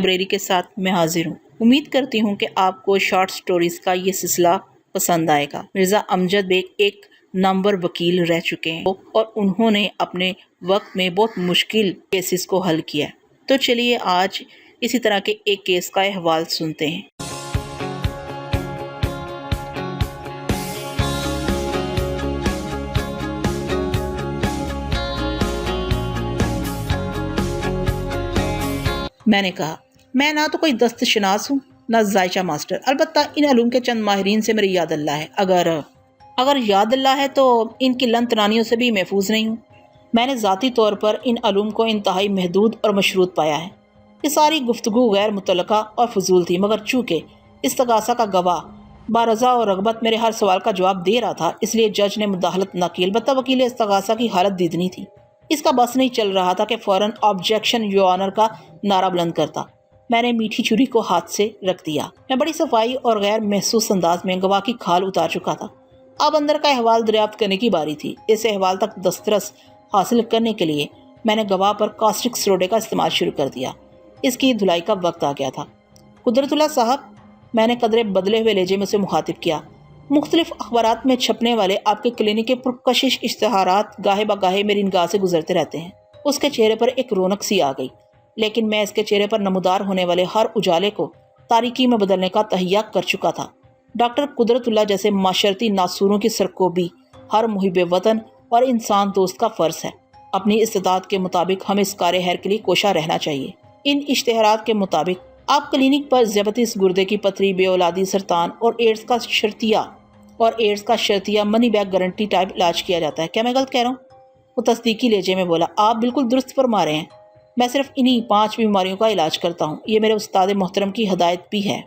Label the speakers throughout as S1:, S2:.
S1: Library کے ساتھ میں حاضر ہوں۔ امید کرتی ہوں کہ آپ کو شارٹ سٹوریز کا یہ سلسلہ پسند آئے گا۔ مرزا امجد بیگ ایک نامور وکیل رہ چکے ہیں اور انہوں نے اپنے وقت میں بہت مشکل کیسز کو حل کیا ہے۔ تو چلیے آج اسی طرح کے ایک کیس کا احوال سنتے ہیں۔ میں نے کہا، میں نہ تو کوئی دست شناس ہوں نہ ذائچہ ماسٹر، البتہ ان علوم کے چند ماہرین سے میری یاد اللہ ہے۔ اگر یاد اللہ ہے تو ان کی لن تنانیوں سے بھی محفوظ نہیں ہوں۔ میں نے ذاتی طور پر ان علوم کو انتہائی محدود اور مشروط پایا ہے۔ یہ ساری گفتگو غیر متعلقہ اور فضول تھی، مگر چونکہ استغاثہ کا گواہ بارضا اور رغبت میرے ہر سوال کا جواب دے رہا تھا، اس لیے جج نے مداخلت نہ کی۔ البتہ وکیل استغاثہ کی حالت دیدنی تھی۔ اس کا بس نہیں چل رہا تھا کہ فوراً آبجیکشن یور آنر کا نعرہ بلند کرتا۔ میں نے میٹھی چھری کو ہاتھ سے رکھ دیا۔ میں بڑی صفائی اور غیر محسوس انداز میں گواہ کی کھال اتار چکا تھا۔ اب اندر کا احوال دریافت کرنے کی باری تھی۔ اس احوال تک دسترس حاصل کرنے کے لیے میں نے گواہ پر کاسٹک سوڈے کا استعمال شروع کر دیا۔ اس کی دھلائی کا وقت آ گیا تھا۔ قدرت اللہ صاحب، میں نے قدرے بدلے ہوئے لہجے میں اسے مخاطب کیا، مختلف اخبارات میں چھپنے والے آپ کے کلینک کے پرکشش اشتہارات گاہے بگاہے میری نگاہ سے گزرتے رہتے ہیں۔ اس کے چہرے پر ایک رونق سی آ گئی، لیکن میں اس کے چہرے پر نمودار ہونے والے ہر اجالے کو تاریکی میں بدلنے کا تہیہ کر چکا تھا۔ ڈاکٹر قدرت اللہ جیسے معاشرتی ناسوروں کی سرکوبی ہر محب وطن اور انسان دوست کا فرض ہے۔ اپنی استطاعت کے مطابق ہمیں اس کار خیر کے لیے کوشاں رہنا چاہیے۔ ان اشتہارات کے مطابق آپ کلینک پر ذیابیطس، گردے کی پتھری، بے اولادی، سرطان اور ایڈز کا شرطیہ منی بیک گارنٹی ٹائپ علاج کیا جاتا ہے۔ کیا میں غلط کہہ رہا ہوں؟ وہ تصدیقی لہجے میں بولا، آپ بالکل درست فرما رہے ہیں۔ میں صرف انہی 5 بیماریوں کا علاج کرتا ہوں۔ یہ میرے استاد محترم کی ہدایت بھی ہے۔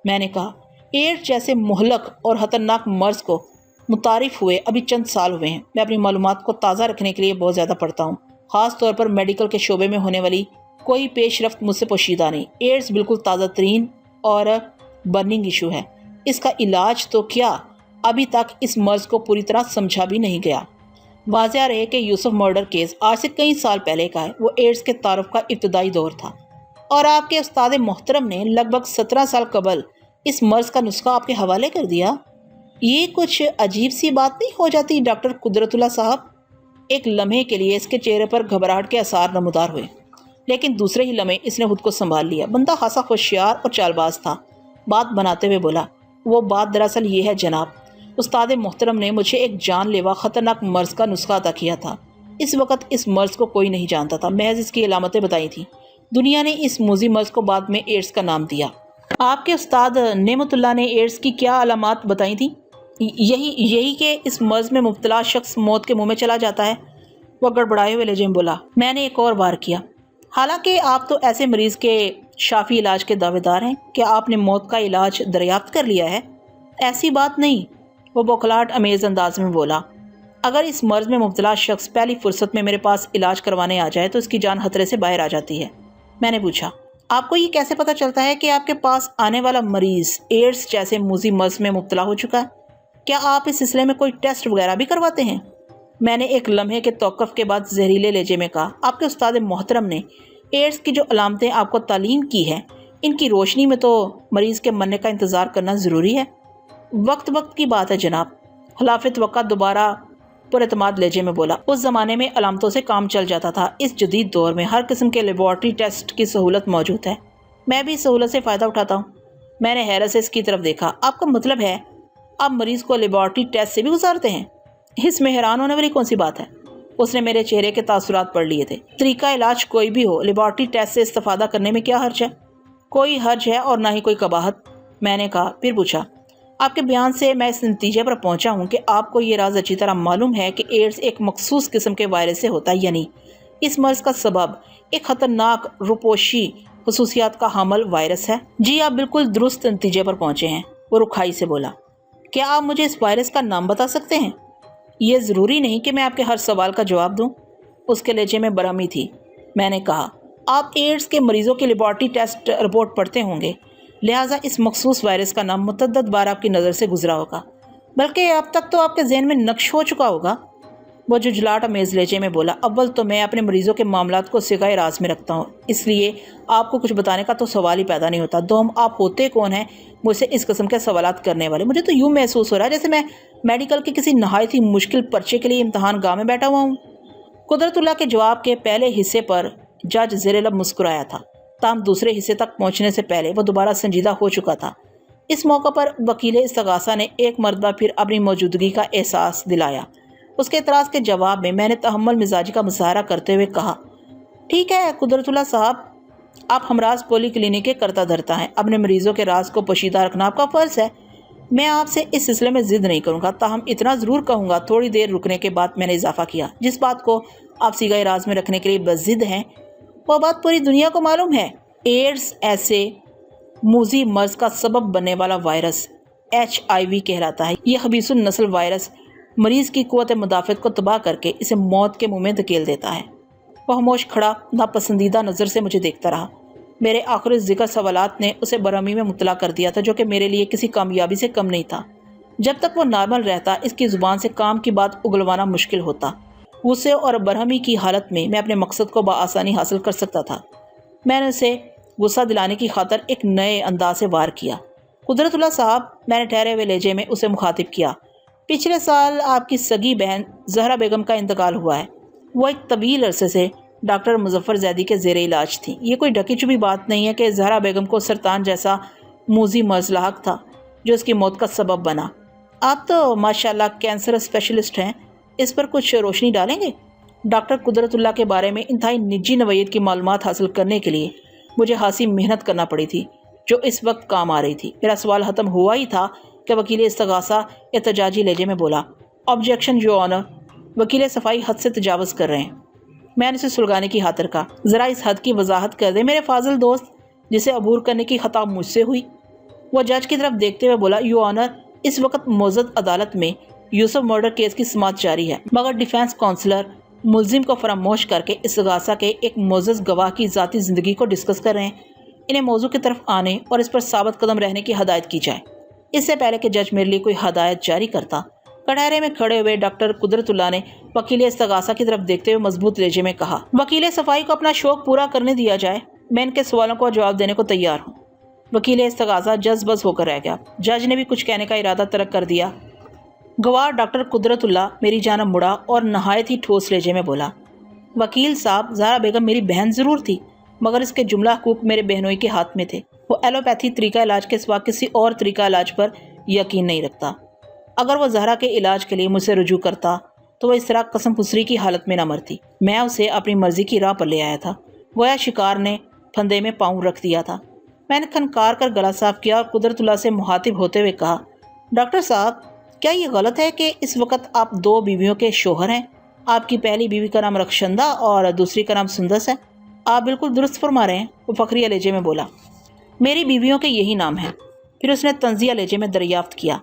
S1: میں نے کہا، ایڈز جیسے مہلک اور خطرناک مرض کو متعارف ہوئے ابھی چند سال ہوئے ہیں۔ میں اپنی معلومات کو تازہ رکھنے کے لیے بہت زیادہ پڑھتا ہوں، خاص طور پر میڈیکل کے شعبے میں ہونے والی کوئی پیش رفت مجھ سے پوشیدہ نہیں۔ ایڈز بالکل تازہ ترین اور برننگ ایشو ہے۔ اس کا علاج تو کیا، ابھی تک اس مرض کو پوری طرح سمجھا بھی نہیں گیا۔ واضح رہے کہ یوسف مرڈر کیس آج سے کئی سال پہلے کا ہے۔ وہ ایڈز کے تعارف کا ابتدائی دور تھا، اور آپ کے استاد محترم نے لگ بھگ 17 سال قبل اس مرض کا نسخہ آپ کے حوالے کر دیا۔ یہ کچھ عجیب سی بات نہیں ہو جاتی ڈاکٹر قدرت اللہ صاحب؟ ایک لمحے کے لیے اس کے چہرے پر گھبراہٹ کے آثار نمودار ہوئے، لیکن دوسرے ہی لمحے اس نے خود کو سنبھال لیا۔ بندہ خاصا ہوشیار اور چالباز تھا۔ بات بناتے ہوئے بولا، وہ بات دراصل یہ ہے جناب، استاد محترم نے مجھے ایک جان لیوا خطرناک مرض کا نسخہ عطا کیا تھا۔ اس وقت اس مرض کو کوئی نہیں جانتا تھا، محض اس کی علامتیں بتائی تھیں۔ دنیا نے اس موذی مرض کو بعد میں ایڈز کا نام دیا۔ آپ کے استاد نعمت اللہ نے ایڈز کی کیا علامات بتائی تھیں؟ یہی کہ اس مرض میں مبتلا شخص موت کے منہ میں چلا جاتا ہے۔ وہ گڑبڑائے ہوئے لہجے میں بولا۔ میں نے ایک اور بار کیا، حالانکہ آپ تو ایسے مریض کے شافی علاج کے دعوے دار ہیں کہ آپ نے موت کا علاج دریافت کر لیا ہے۔ ایسی بات نہیں، وہ بوکھلاہٹ امیز انداز میں بولا۔ اگر اس مرض میں مبتلا شخص پہلی فرصت میں میرے پاس علاج کروانے آ جائے تو اس کی جان خطرے سے باہر آ جاتی ہے۔ میں نے پوچھا، آپ کو یہ کیسے پتہ چلتا ہے کہ آپ کے پاس آنے والا مریض ایڈز جیسے موذی مرض میں مبتلا ہو چکا ہے؟ کیا آپ اس سلسلے میں کوئی ٹیسٹ وغیرہ بھی کرواتے ہیں؟ میں نے ایک لمحے کے توقف کے بعد زہریلے لہجے میں کہا، آپ کے استاد محترم نے ایڈز کی جو علامتیں آپ کو تعلیم کی ہیں، ان کی روشنی میں تو مریض کے مرنے کا انتظار کرنا ضروری ہے۔ وقت کی بات ہے جناب، خلاف توقع دوبارہ پر اعتماد لہجے میں بولا۔ اس زمانے میں علامتوں سے کام چل جاتا تھا، اس جدید دور میں ہر قسم کے لیبارٹری ٹیسٹ کی سہولت موجود ہے۔ میں بھی اس سہولت سے فائدہ اٹھاتا ہوں۔ میں نے حیرت سے اس کی طرف دیکھا۔ آپ کا مطلب ہے آپ مریض کو لیبارٹری ٹیسٹ سے بھی گزارتے ہیں؟ اس میں حیران ہونے والی کون سی بات ہے؟ اس نے میرے چہرے کے تاثرات پڑھ لیے تھے۔ طریقہ علاج کوئی بھی ہو، لیبارٹری ٹیسٹ سے استفادہ کرنے میں کیا حرج ہے؟ کوئی حرج ہے اور نہ ہی کوئی قباحت، میں نے کہا۔ پھر پوچھا، آپ کے بیان سے میں اس نتیجے پر پہنچا ہوں کہ آپ کو یہ راز اچھی طرح معلوم ہے کہ ایڈز ایک مخصوص قسم کے وائرس سے ہوتا ہے، یعنی اس مرض کا سبب ایک خطرناک روپوشی خصوصیات کا حامل وائرس ہے۔ جی، آپ بالکل درست نتیجے پر پہنچے ہیں، وہ رکھائی سے بولا۔ کیا آپ مجھے اس وائرس کا نام بتا سکتے ہیں؟ یہ ضروری نہیں کہ میں آپ کے ہر سوال کا جواب دوں، اس کے لہجے میں برہمی تھی۔ میں نے کہا، آپ ایڈز کے مریضوں کی لیبارٹری ٹیسٹ رپورٹ پڑھتے ہوں گے، لہٰذا اس مخصوص وائرس کا نام متعدد بار آپ کی نظر سے گزرا ہوگا، بلکہ اب تک تو آپ کے ذہن میں نقش ہو چکا ہوگا۔ وہ جھجھلاہٹ آمیز لہجے میں بولا، اول تو میں اپنے مریضوں کے معاملات کو سگائے راز میں رکھتا ہوں، اس لیے آپ کو کچھ بتانے کا تو سوال ہی پیدا نہیں ہوتا۔ دوم، آپ ہوتے کون ہیں مجھ سے اس قسم کے سوالات کرنے والے؟ مجھے تو یوں محسوس ہو رہا ہے جیسے میں میڈیکل کے کسی نہایت ہی مشکل پرچے کے لیے امتحان گاہ میں بیٹھا ہوا ہوں۔ قدرت اللہ کے جواب کے پہلے حصے پر جج زیر لب مسکرایا تھا، تاہم دوسرے حصے تک پہنچنے سے پہلے وہ دوبارہ سنجیدہ ہو چکا تھا۔ اس موقع پر وکیل استغاثہ نے ایک مرتبہ پھر اپنی موجودگی کا احساس دلایا۔ اس کے اعتراض کے جواب میں نے تحمل مزاجی کا مظاہرہ کرتے ہوئے کہا، ٹھیک ہے قدرت اللہ صاحب، آپ ہمراز پولی کلینک کے کرتا دھرتا ہیں، اپنے مریضوں کے راز کو پوشیدہ رکھنا آپ کا فرض ہے۔ میں آپ سے اس سلسلے میں ضد نہیں کروں گا، تاہم اتنا ضرور کہوں گا۔ تھوڑی دیر رکنے کے بعد میں نے اضافہ کیا، جس بات کو آپ سیگائے راز میں رکھنے کے لیے بضد ہیں وہ بات پوری دنیا کو معلوم ہے۔ ایڈز ایسے موذی مرض کا سبب بننے والا وائرس HIV کہلاتا ہے۔ یہ خبیث النسل وائرس مریض کی قوت مدافعت کو تباہ کر کے اسے موت کے منہ میں دھکیل دیتا ہے۔ وہ خاموش کھڑا ناپسندیدہ نظر سے مجھے دیکھتا رہا۔ میرے آخری ذکر سوالات نے اسے برہمی میں مطلع کر دیا تھا، جو کہ میرے لیے کسی کامیابی سے کم نہیں تھا۔ جب تک وہ نارمل رہتا اس کی زبان سے کام کی بات اگلوانا مشکل ہوتا۔ غصے اور برہمی کی حالت میں میں اپنے مقصد کو بآسانی حاصل کر سکتا تھا۔ میں نے اسے غصہ دلانے کی خاطر ایک نئے انداز سے وار کیا۔ قدرت اللہ صاحب، میں نے ٹھہرے ہوئے لہجے میں اسے مخاطب کیا، پچھلے سال آپ کی سگی بہن زہرا بیگم کا انتقال ہوا ہے۔ وہ ایک طویل عرصے سے ڈاکٹر مظفر زیدی کے زیر علاج تھیں۔ یہ کوئی ڈھکی چھپی بات نہیں ہے کہ زہرا بیگم کو سرطان جیسا موذی مرض لاحق تھا جو اس کی موت کا سبب بنا۔ آپ تو ماشاءاللہ کینسر اسپیشلسٹ ہیں، اس پر کچھ روشنی ڈالیں گے؟ ڈاکٹر قدرت اللہ کے بارے میں انتہائی نجی نوعیت کی معلومات حاصل کرنے کے لیے مجھے خاصی محنت کرنا پڑی تھی، جو اس وقت کام آ رہی تھی۔ میرا سوال ختم ہوا ہی تھا کہ وکیل استغاثہ احتجاجی لہجے میں بولا، آبجیکشن یور آنر، وکیل صفائی حد سے تجاوز کر رہے ہیں۔ میں نے اسے سلگانے کی خاطر کہا، ذرا اس حد کی وضاحت کر دیں میرے فاضل دوست جسے عبور کرنے کی خطا مجھ سے ہوئی۔ وہ جج کی طرف دیکھتے ہوئے بولا، یور آنر، اس وقت معزز عدالت میں یوسف مرڈر کیس کی سماعت جاری ہے، مگر ڈیفینس کونسلر ملزم کو فراموش کر کے استغاثہ کے ایک معزز گواہ کی ذاتی زندگی کو ڈسکس کر رہے ہیں۔ انہیں موضوع کی طرف آنے اور اس پر ثابت قدم رہنے کی ہدایت کی جائے۔ اس سے پہلے کہ جج میرے لیے کوئی ہدایت جاری کرتا، کٹہرے میں کھڑے ہوئے ڈاکٹر قدرت اللہ نے وکیل استغاثہ کی طرف دیکھتے ہوئے مضبوط لہجے میں کہا، وکیل صفائی کو اپنا شوق پورا کرنے دیا جائے، میں ان کے سوالوں کو جواب دینے کو تیار ہوں۔ وکیل استغاثہ جذبز ہو کر رہ گیا۔ جج نے بھی کچھ کہنے کا ارادہ ترک کر دیا۔ گواہ ڈاکٹر قدرت اللہ میری جانب مڑا اور نہایت ہی ٹھوس لہجے میں بولا، وکیل صاحب، زہرا بیگم میری بہن ضرور تھی، مگر اس کے جملہ حقوق میرے بہنوئی کے ہاتھ میں تھے۔ وہ ایلوپیتھی طریقہ علاج کے سوا کسی اور طریقہ علاج پر یقین نہیں رکھتا۔ اگر وہ زہرا کے علاج کے لیے مجھ سے رجوع کرتا تو وہ اس طرح قسم پھسری کی حالت میں نہ مرتی۔ میں اسے اپنی مرضی کی راہ پر لے آیا تھا، گویا شکار نے پھندے میں پاؤں رکھ دیا تھا۔ میں نے کھنکار کر گلا صاف کیا اور قدرت اللہ سے مخاطب ہوتے ہوئے کہا، ڈاکٹر صاحب، کیا یہ غلط ہے کہ اس وقت آپ 2 بیویوں کے شوہر ہیں؟ آپ کی پہلی بیوی کا نام رخشندہ اور دوسری کا نام سندس ہے۔ آپ بالکل درست فرما رہے ہیں، وہ فخریہ لہجے میں بولا، میری بیویوں کے یہی نام ہیں۔ پھر اس نے طنزیہ لہجے میں دریافت کیا،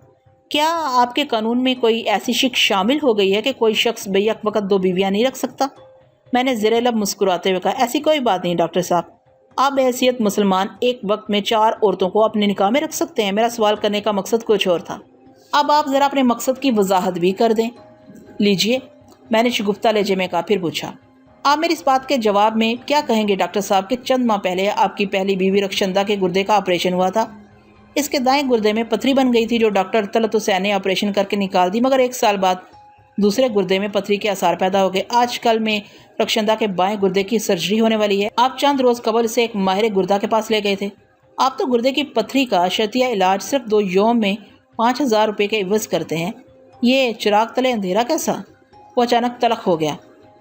S1: کیا آپ کے قانون میں کوئی ایسی شک شامل ہو گئی ہے کہ کوئی شخص بیک وقت 2 بیویاں نہیں رکھ سکتا؟ میں نے زیر لب مسکراتے ہوئے کہا، ایسی کوئی بات نہیں ڈاکٹر صاحب، آپ بحیثیت مسلمان ایک وقت میں 4 عورتوں کو اپنے نکاح میں رکھ سکتے ہیں۔ میرا سوال کرنے کا مقصد کچھ اور تھا، اب آپ ذرا اپنے مقصد کی وضاحت بھی کر دیں۔ لیجئے، میں نے شگفتہ لہجے میں کہا، پھر پوچھا، آپ میری اس بات کے جواب میں کیا کہیں گے ڈاکٹر صاحب کہ چند ماہ پہلے آپ کی پہلی بیوی رخشندہ کے گردے کا آپریشن ہوا تھا؟ اس کے دائیں گردے میں پتھری بن گئی تھی جو ڈاکٹر طلعت حسین نے آپریشن کر کے نکال دی، مگر 1 سال بعد دوسرے گردے میں پتھری کے آثار پیدا ہو گئے۔ آج کل میں رخشندہ کے بائیں گردے کی سرجری ہونے والی ہے۔ آپ چند روز قبل اسے ایک ماہر گردہ کے پاس لے گئے تھے۔ آپ تو گردے کی پتھری کا شرطیہ علاج صرف 2 یوم میں 5000 روپے کے عوض کرتے ہیں۔ یہ چراغ تلے اندھیرا کیسا؟ وہ اچانک تلخ ہو گیا۔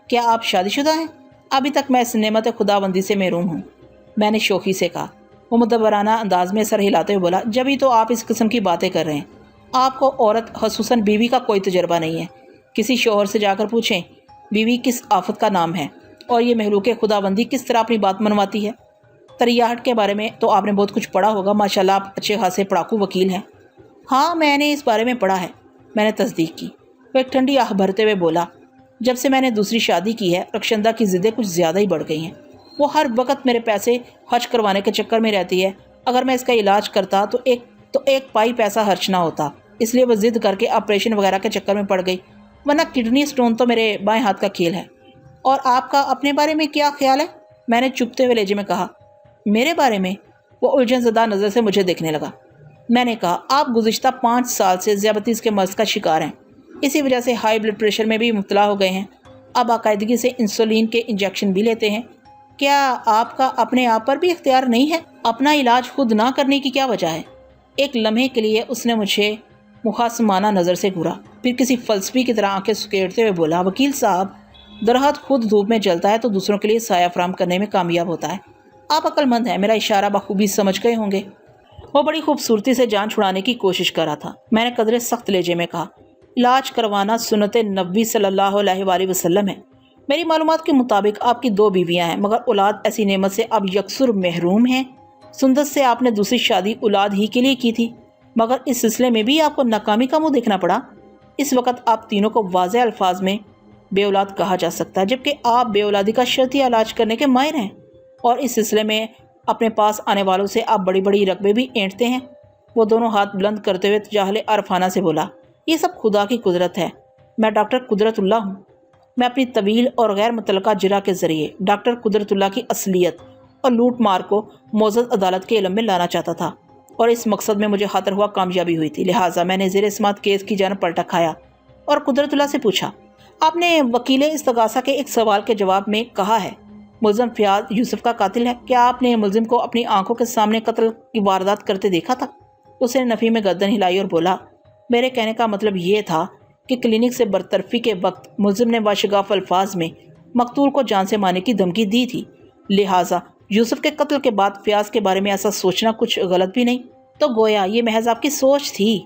S1: کیا آپ شادی شدہ ہیں؟ ابھی تک میں اس نعمت خداوندی سے محروم ہوں، میں نے شوخی سے کہا۔ وہ مدبرانہ انداز میں سر ہلاتے ہوئے بولا، جبھی تو آپ اس قسم کی باتیں کر رہے ہیں۔ آپ کو عورت خصوصاً بیوی کا کوئی تجربہ نہیں ہے۔ کسی شوہر سے جا کر پوچھیں بیوی کس آفت کا نام ہے اور یہ مخلوق خداوندی کس طرح اپنی بات منواتی ہے۔ تریاحٹ کے بارے میں تو آپ نے بہت کچھ پڑھا ہوگا، ماشاءاللہ آپ اچھے خاصے پڑھاکو وکیل ہیں۔ ہاں، میں نے اس بارے میں پڑھا ہے، میں نے تصدیق کی۔ وہ ایک ٹھنڈی آہ بھرتے ہوئے بولا، جب سے میں نے دوسری شادی کی ہے رخشندہ کی ضدیں کچھ زیادہ ہی بڑھ گئی ہیں۔ وہ ہر وقت میرے پیسے خرچ کروانے کے چکر میں رہتی ہے۔ اگر میں اس کا علاج کرتا تو ایک پائی پیسہ خرچ نہ ہوتا، اس لیے وہ ضد کر کے آپریشن وغیرہ کے چکر میں پڑ گئی۔ ورنہ کڈنی سٹون تو میرے بائیں ہاتھ کا کھیل ہے۔ اور آپ کا اپنے بارے میں کیا خیال ہے؟ میں نے چپتے ہوئے لہجے میں کہا۔ میرے بارے میں؟ وہ الجھن زدہ نظر سے مجھے دیکھنے لگا۔ میں نے کہا، آپ گزشتہ 5 سال سے ذیابیطس کے مرض کا شکار ہیں، اسی وجہ سے ہائی بلڈ پریشر میں بھی مبتلا ہو گئے ہیں، اب باقاعدگی سے انسولین کے انجیکشن بھی لیتے ہیں۔ کیا آپ کا اپنے آپ پر بھی اختیار نہیں ہے؟ اپنا علاج خود نہ کرنے کی کیا وجہ ہے؟ ایک لمحے کے لیے اس نے مجھے مخاصمانہ نظر سے گھورا، پھر کسی فلسفی کی طرح آنکھیں سکیڑتے ہوئے بولا، وکیل صاحب، درخت خود دھوپ میں جلتا ہے تو دوسروں کے لیے سایہ فراہم کرنے میں کامیاب ہوتا ہے۔ آپ عقل مند ہیں، میرا اشارہ بخوبی سمجھ گئے ہوں گے۔ وہ بڑی خوبصورتی سے جان چھڑانے کی کوشش کر رہا تھا۔ میں نے قدرے سخت لہجے میں کہا، علاج کروانا سنت نبوی صلی اللہ علیہ وآلہ وسلم ہے۔ میری معلومات کے مطابق آپ کی 2 بیویاں ہیں، مگر اولاد ایسی نعمت سے آپ یکسر محروم ہیں۔ سندس سے آپ نے دوسری شادی اولاد ہی کے لیے کی تھی، مگر اس سلسلے میں بھی آپ کو ناکامی کا منہ دیکھنا پڑا۔ اس وقت آپ تینوں کو واضح الفاظ میں بے اولاد کہا جا سکتا ہے، جبکہ آپ بے اولادی کا شرطی علاج کرنے کے ماہر ہیں، اور اس سلسلے میں اپنے پاس آنے والوں سے آپ بڑی بڑی رقبے بھی اینٹتے ہیں۔ وہ دونوں ہاتھ بلند کرتے ہوئے تجاہل عرفانہ سے بولا، یہ سب خدا کی قدرت ہے۔ میں ڈاکٹر قدرت اللہ ہوں۔ میں اپنی طویل اور غیر متعلقہ جرح کے ذریعے ڈاکٹر قدرت اللہ کی اصلیت اور لوٹ مار کو معزز عدالت کے علم میں لانا چاہتا تھا، اور اس مقصد میں مجھے خاطر ہوا کامیابی ہوئی تھی۔ لہٰذا میں نے زیر سماعت کیس کی جانب پلٹا کھایا اور قدرت اللہ سے پوچھا، آپ نے وکیل استغاثہ کے ایک سوال کے جواب میں کہا ہے ملزم فیاض یوسف کا قاتل ہے، کیا آپ نے ملزم کو اپنی آنکھوں کے سامنے قتل کی واردات کرتے دیکھا تھا؟ اس نے نفی میں گردن ہلائی اور بولا، میرے کہنے کا مطلب یہ تھا کہ کلینک سے برطرفی کے وقت ملزم نے واشگاف الفاظ میں مقتول کو جان سے مارنے کی دھمکی دی تھی، لہٰذا یوسف کے قتل کے بعد فیاض کے بارے میں ایسا سوچنا کچھ غلط بھی نہیں، تو گویا یہ محض آپ کی سوچ تھی،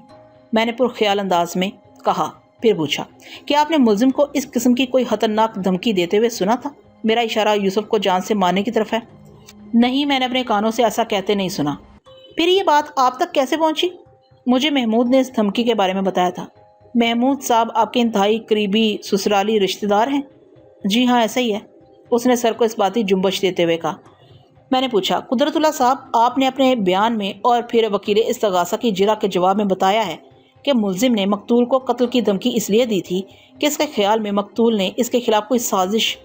S1: میں نے پرخیال انداز میں کہا۔ پھر پوچھا، کیا آپ نے ملزم کو اس قسم کی کوئی خطرناک دھمکی دیتے ہوئے سنا تھا؟ میرا اشارہ یوسف کو جان سے مارنے کی طرف ہے۔ نہیں، میں نے اپنے کانوں سے ایسا کہتے نہیں سنا۔ پھر یہ بات آپ تک کیسے پہنچی؟ مجھے محمود نے اس دھمکی کے بارے میں بتایا تھا۔ محمود صاحب آپ کے انتہائی قریبی سسرالی رشتہ دار ہیں؟ جی ہاں، ایسا ہی ہے، اس نے سر کو اس باتی جنبش دیتے ہوئے کہا۔ میں نے پوچھا، قدرت اللہ صاحب، آپ نے اپنے بیان میں اور پھر وکیل استغاثہ کی جرح کے جواب میں بتایا ہے کہ ملزم نے مقتول کو قتل کی دھمکی اس لیے دی تھی کہ اس کے خیال میں مقتول نے اس کے خلاف کوئی سازش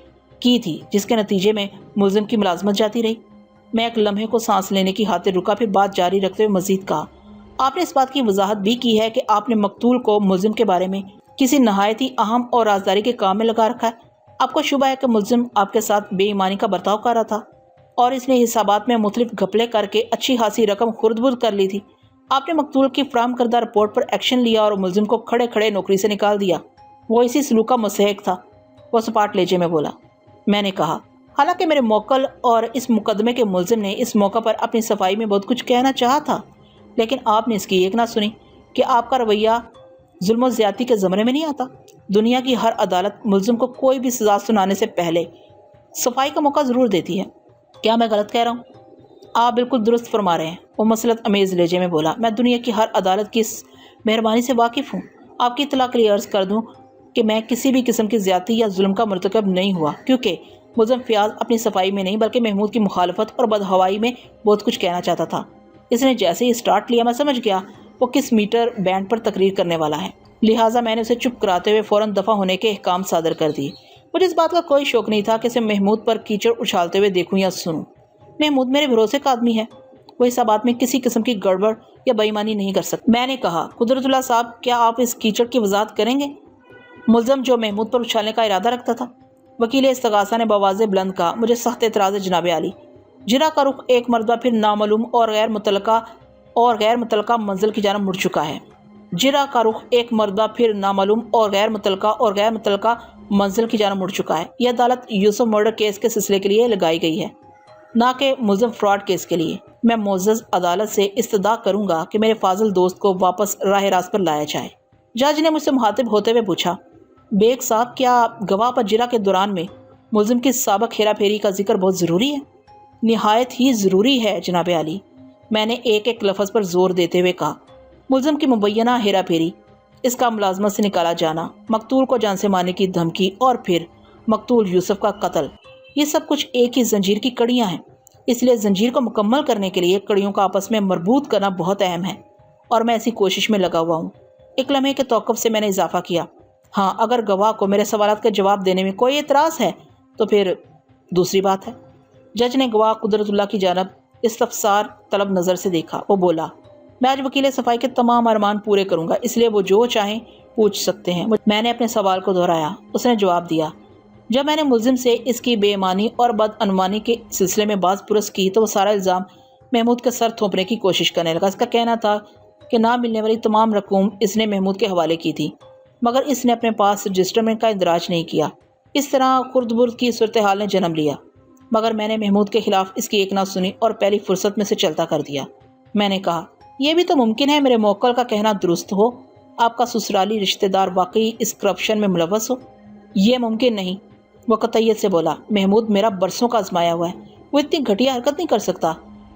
S1: کی تھی، جس کے نتیجے میں ملزم کی ملازمت جاتی رہی۔ میں ایک لمحے کو سانس لینے کی خاطر رکا، پھر بات جاری رکھتے ہوئے مزید کہا، آپ نے اس بات کی وضاحت بھی کی ہے کہ آپ نے مقتول کو ملزم کے بارے میں کسی نہایت ہی اہم اور رازداری کے کام میں لگا رکھا ہے۔ آپ کو شبہ ہے کہ ملزم آپ کے ساتھ بے ایمانی کا برتاؤ کر رہا تھا، اور اس نے حسابات میں مختلف گھپلے کر کے اچھی خاصی رقم خرد برد کر لی تھی۔ آپ نے مقتول کی فراہم کردہ رپورٹ پر ایکشن لیا اور ملزم کو کھڑے کھڑے نوکری سے نکال دیا۔ وہ اسی سلوک کا مستحق تھا، وہ سپاٹ لہجے میں بولا۔ میں نے کہا، حالانکہ میرے موکل اور اس مقدمے کے ملزم نے اس موقع پر اپنی صفائی میں بہت کچھ کہنا چاہا تھا، لیکن آپ نے اس کی ایک نہ سنی کہ آپ کا رویہ ظلم و زیادتی کے زمرے میں نہیں آتا۔ دنیا کی ہر عدالت ملزم کو کوئی بھی سزا سنانے سے پہلے صفائی کا موقع ضرور دیتی ہے۔ کیا میں غلط کہہ رہا ہوں؟ آپ بالکل درست فرما رہے ہیں، وہ مسلط امیز لہجے میں بولا۔ میں دنیا کی ہر عدالت کی اس مہربانی سے واقف ہوں۔ آپ کی اطلاع کے لیے عرض کر دوں کہ میں کسی بھی قسم کی زیادتی یا ظلم کا مرتکب نہیں ہوا، کیونکہ ملزم فیاض اپنی صفائی میں نہیں بلکہ محمود کی مخالفت اور بدہوائی میں بہت کچھ کہنا چاہتا تھا۔ اس نے جیسے ہی سٹارٹ لیا میں سمجھ گیا وہ کس میٹر بینڈ پر تقریر کرنے والا ہے، لہٰذا میں نے اسے چپ کراتے ہوئے فوراً دفع ہونے کے احکام صادر کر دیے۔ مجھے اس بات کا کوئی شوق نہیں تھا کہ اسے محمود پر کیچڑ اچھالتے ہوئے دیکھوں یا سنوں۔ محمود میرے بھروسے کا آدمی ہے، وہ حسابات میں کسی قسم کی گڑبڑ یا بے ایمانی نہیں کر سکتا۔ میں نے کہا، قدرت اللہ صاحب، کیا آپ اس کیچڑ کی وضاحت کریں گے؟ ملزم جو محمود پر اچھالنے کا ارادہ رکھتا تھا، وکیل استغاثہ نے بواضح بلند کہا۔ مجھے سخت اعتراض ہے جناب عالی، جرح کا رخ ایک مرتبہ پھر نامعلوم اور غیر متعلقہ منزل کی جانب مڑ چکا ہے۔ جرح کا رخ ایک مرتبہ پھر نامعلوم اور غیر متعلقہ منزل کی جانب مڑ چکا ہے۔ یہ عدالت یوسف مرڈر کیس کے سلسلے کے لیے لگائی گئی ہے، نہ کہ ملزم فراڈ کیس کے لیے۔ میں معزز عدالت سے استدعا کروں گا کہ میرے فاضل دوست کو واپس راہ راست پر لایا جائے۔ جج نے مجھ سے مخاطب ہوتے ہوئے پوچھا، بیگ صاحب، کیا گواہ پر جرح کے دوران میں ملزم کی سابق ہیرا پھیری کا ذکر بہت ضروری ہے؟ نہایت ہی ضروری ہے جناب عالی، میں نے ایک ایک لفظ پر زور دیتے ہوئے کہا۔ ملزم کی مبینہ ہیرا پھیری، اس کا ملازمت سے نکالا جانا، مقتول کو جان سے مارنے کی دھمکی اور پھر مقتول یوسف کا قتل، یہ سب کچھ ایک ہی زنجیر کی کڑیاں ہیں۔ اس لیے زنجیر کو مکمل کرنے کے لیے کڑیوں کا آپس میں مربوط کرنا بہت اہم ہے، اور میں ایسی کوشش میں لگا ہوا ہوں۔ ایک لمحے کے توقف سے میں نے اضافہ کیا، ہاں، اگر گواہ کو میرے سوالات کا جواب دینے میں کوئی اعتراض ہے تو پھر دوسری بات ہے۔ جج نے گواہ قدرت اللہ کی جانب استفسار طلب نظر سے دیکھا۔ وہ بولا، میں آج وکیل صفائی کے تمام ارمان پورے کروں گا، اس لیے وہ جو چاہیں پوچھ سکتے ہیں۔ میں نے اپنے سوال کو دہرایا۔ اس نے جواب دیا، جب میں نے ملزم سے اس کی بے ایمانی اور بدعنوانی کے سلسلے میں باز پرس کی تو وہ سارا الزام محمود کے سر تھوپنے کی کوشش کرنے لگا۔ اس کا کہنا تھا کہ نہ ملنے والی تمام رقوم اس نے محمود کے حوالے کی تھی، مگر اس نے اپنے پاس رجسٹر میں کا اندراج نہیں کیا۔ اس طرح خرد برد کی صورتحال نے جنم لیا، مگر میں نے محمود کے خلاف اس کی ایک نہ سنی اور پہلی فرصت میں سے چلتا کر دیا۔ میں نے کہا، یہ بھی تو ممکن ہے میرے موکل کا کہنا درست ہو، آپ کا سسرالی رشتہ دار واقعی اس کرپشن میں ملوث ہو۔ یہ ممکن نہیں، وہ قطعیت سے بولا۔ محمود میرا برسوں کا آزمایا ہوا ہے، وہ اتنی گھٹیا حرکت نہیں کر سکتا۔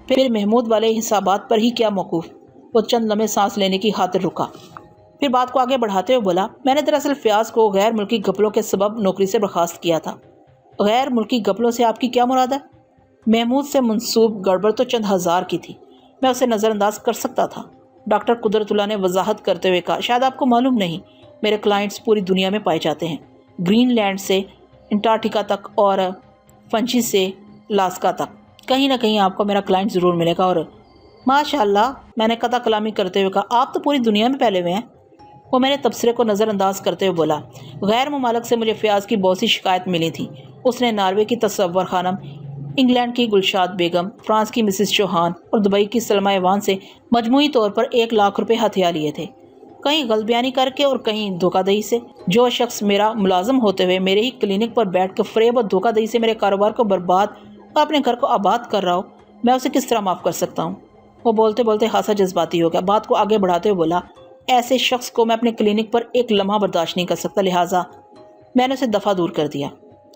S1: پھر محمود والے حسابات پر ہی کیا موقوف؟ وہ چند لمحے سانس لینے کی خاطر رکا، پھر بات کو آگے بڑھاتے ہوئے بولا، میں نے دراصل فیاض کو غیر ملکی گھپلوں کے سبب نوکری سے برخاست کیا تھا۔ غیر ملکی گھپلوں سے آپ کی کیا مراد ہے؟ محمود سے منسوب گڑبڑ تو چند ہزار کی تھی، میں اسے نظر انداز کر سکتا تھا۔ ڈاکٹر قدرت اللہ نے وضاحت کرتے ہوئے کہا، شاید آپ کو معلوم نہیں، میرے کلائنٹس پوری دنیا میں پائے جاتے ہیں، گرین لینڈ سے انٹارکٹیکا تک اور فنجی سے لاسکا تک۔ کہیں نہ کہیں آپ کو میرا کلائنٹ ضرور ملے گا۔ اور ماشاء اللہ، میں نے قطع کلامی کرتے ہوئے کہا، آپ تو پوری دنیا میں پھیلے ہوئے ہیں۔ وہ میرے تبصرے کو نظر انداز کرتے ہوئے بولا، غیر ممالک سے مجھے فیاض کی بہت سی شکایت ملی تھی۔ اس نے ناروے کی تصور خانم، انگلینڈ کی گلشاد بیگم، فرانس کی مسز چوہان اور دبئی کی سلمہ ایوان سے مجموعی طور پر 1,00,000 روپے ہتھیا لیے تھے، کہیں غلط بیانی کر کے اور کہیں دھوکہ دہی سے۔ جو شخص میرا ملازم ہوتے ہوئے میرے ہی کلینک پر بیٹھ کے فریب اور دھوکہ دہی سے میرے کاروبار کو برباد اور اپنے گھر کو آباد کر رہا ہو، میں اسے کس طرح معاف کر سکتا ہوں؟ وہ بولتے بولتے خاصا جذباتی ہو گیا۔ بات کو آگے بڑھاتے ہوئے بولا، ایسے شخص کو میں اپنے کلینک پر ایک لمحہ برداشت نہیں کر سکتا، لہٰذا میں نے اسے دفع دور کر دیا۔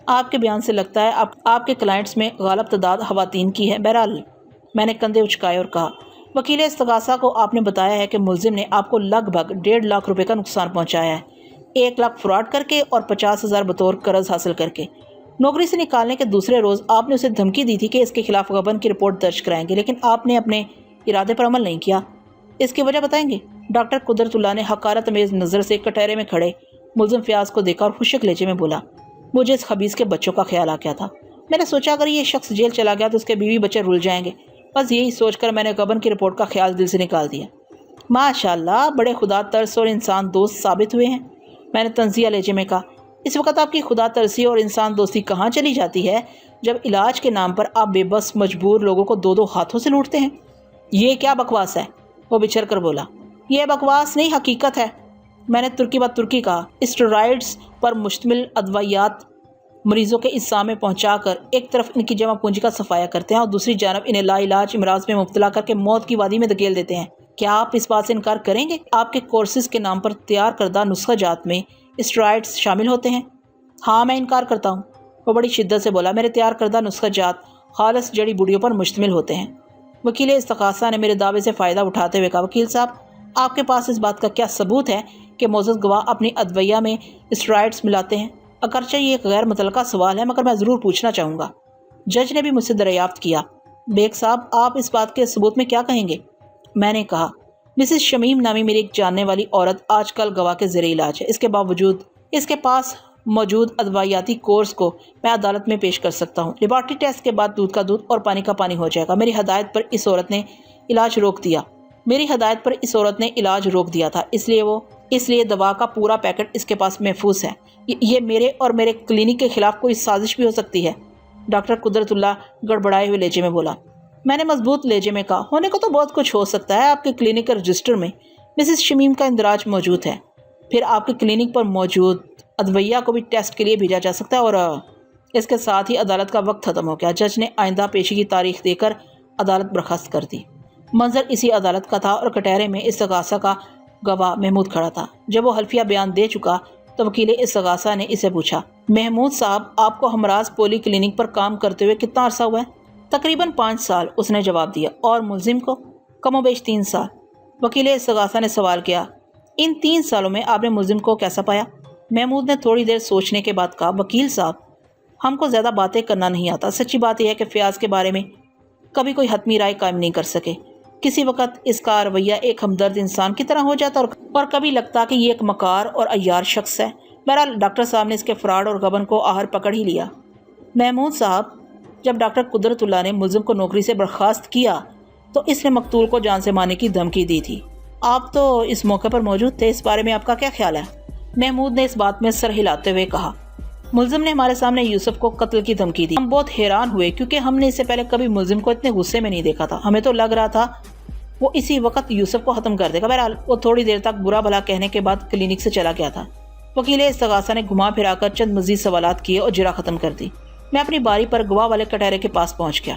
S1: آپ کے بیان سے لگتا ہے آپ کے کلائنٹس میں غالب تعداد خواتین کی ہے۔ بہرحال، میں نے کندھے اچکائے اور کہا، وکیل استغاثہ کو آپ نے بتایا ہے کہ ملزم نے آپ کو لگ بھگ 1,50,000 روپے کا نقصان پہنچایا ہے، 1,00,000 فراڈ کر کے اور 50,000 بطور قرض حاصل کر کے۔ نوکری سے نکالنے کے دوسرے روز آپ نے اسے دھمکی دی تھی کہ اس کے خلاف غبن کی رپورٹ درج کرائیں گے، لیکن آپ نے اپنے ارادے پر عمل نہیں کیا۔ اس کی وجہ بتائیں گے؟ ڈاکٹر قدرت اللہ نے حقارت امیز نظر سے کٹہرے میں کھڑے ملزم فیاض کو دیکھا اور خشک لہجے میں بولا، مجھے اس خبیث کے بچوں کا خیال آ گیا تھا۔ میں نے سوچا اگر یہ شخص جیل چلا گیا تو اس کے بیوی بچے رل جائیں گے، بس یہی سوچ کر میں نے غبن کی رپورٹ کا خیال دل سے نکال دیا۔ ماشاءاللہ، بڑے خدا ترس اور انسان دوست ثابت ہوئے ہیں، میں نے طنزیہ لہجے میں کہا۔ اس وقت آپ کی خدا ترسی اور انسان دوستی کہاں چلی جاتی ہے جب علاج کے نام پر آپ بے بس مجبور لوگوں کو 2 ہاتھوں سے لوٹتے ہیں؟ یہ کیا بکواس ہے؟ وہ بچھڑ کر بولا، یہ بکواس نہیں، حقیقت ہے۔ میں نے ترکی بات ترکی کہا، اسٹیرائڈز پر مشتمل ادویات مریضوں کے اجسام میں پہنچا کر ایک طرف ان کی جمع پونجی کا صفایا کرتے ہیں اور دوسری جانب انہیں لا علاج امراض میں مبتلا کر کے موت کی وادی میں دھکیل دیتے ہیں۔ کیا آپ اس بات سے انکار کریں گے آپ کے کورسز کے نام پر تیار کردہ نسخہ جات میں اسٹیرائڈز شامل ہوتے ہیں؟ ہاں، میں انکار کرتا ہوں، وہ بڑی شدت سے بولا۔ میرے تیار کردہ نسخہ جات خالص جڑی بوٹیوں پر مشتمل ہوتے ہیں۔ وکیل استغاثہ نے میرے دعوے سے فائدہ اٹھاتے ہوئے کہا، وکیل صاحب، آپ کے پاس اس بات کا کیا ثبوت ہے کہ معزز گواہ اپنی ادویہ میں اسٹیرائڈز ملاتے ہیں؟ اگرچہ یہ ایک غیر متعلقہ سوال ہے، مگر میں ضرور پوچھنا چاہوں گا۔ جج نے بھی مجھ سے دریافت کیا، بیگ صاحب، آپ اس بات کے ثبوت میں کیا کہیں گے؟ میں نے کہا، مسز شمیم نامی میری ایک جاننے والی عورت آج کل گواہ کے زیر علاج ہے، اس کے باوجود اس کے پاس موجود ادویاتی کورس کو میں عدالت میں پیش کر سکتا ہوں۔ لیبارٹری ٹیسٹ کے بعد دودھ کا دودھ اور پانی کا پانی ہو جائے گا۔ میری ہدایت پر اس عورت نے علاج روک دیا تھا، اس لیے دوا کا پورا پیکٹ اس کے پاس محفوظ ہے۔ یہ میرے اور میرے کلینک کے خلاف کوئی سازش بھی ہو سکتی ہے، ڈاکٹر قدرت اللہ گڑبڑائے ہوئے لہجے میں بولا۔ میں نے مضبوط لہجے میں کہا، ہونے کو تو بہت کچھ ہو سکتا ہے۔ آپ کے کلینک کے رجسٹر میں مسز شمیم کا اندراج موجود ہے، پھر آپ کے کلینک پر موجود ادویہ کو بھی ٹیسٹ کے لیے بھیجا جا سکتا ہے۔ اور اس کے ساتھ ہی عدالت کا وقت ختم ہو گیا۔ جج نے آئندہ پیشی کی تاریخ دے کر عدالت برخاست کر دی۔ منظر اسی عدالت کا تھا اور کٹہرے میں استغاثہ کا گواہ محمود کھڑا تھا۔ جب وہ حلفیہ بیان دے چکا تو وکیل استغاثہ نے اسے پوچھا، محمود صاحب، آپ کو ہمراز پولی کلینک پر کام کرتے ہوئے کتنا عرصہ ہوا ہے؟ تقریباً 5 سال، اس نے جواب دیا۔ اور ملزم کو؟ کم و بیش 3 سال۔ وکیل استغاثہ نے سوال کیا، ان 3 سالوں میں آپ نے ملزم کو کیسا پایا؟ محمود نے تھوڑی دیر سوچنے کے بعد کہا، وکیل صاحب، ہم کو زیادہ باتیں کرنا نہیں آتا۔ سچی بات یہ ہے کہ فیاض کے بارے میں کبھی کوئی حتمی رائے قائم نہیں کر سکے۔ کسی وقت اس کا رویہ ایک ہمدرد انسان کی طرح ہو جاتا اور کبھی لگتا کہ یہ ایک مکار اور عیار شخص ہے۔ بہرحال ڈاکٹر صاحب نے اس کے فراڈ اور غبن کو آہر پکڑ ہی لیا۔ محمود صاحب، جب ڈاکٹر قدرت اللہ نے ملزم کو نوکری سے برخاست کیا تو اس نے مقتول کو جان سے مارنے کی دھمکی دی تھی۔ آپ تو اس موقع پر موجود تھے، اس بارے میں آپ کا کیا خیال ہے؟ محمود نے اس بات میں سر ہلاتے ہوئے کہا۔ ملزم نے ہمارے سامنے یوسف کو قتل کی دھمکی دی۔ ہم بہت حیران ہوئے کیونکہ ہم نے اس سے پہلے کبھی ملزم کو اتنے غصے میں نہیں دیکھا تھا۔ ہمیں تو لگ رہا تھا وہ اسی وقت یوسف کو ختم کر دے گا۔ بہرحال وہ تھوڑی دیر تک برا بھلا کہنے کے بعد کلینک سے چلا گیا تھا۔ وکیل استغاثہ نے گھما پھرا کر چند مزید سوالات کیے اور جرا ختم کر دی۔ میں اپنی باری پر گواہ والے کٹہرے کے پاس پہنچ گیا۔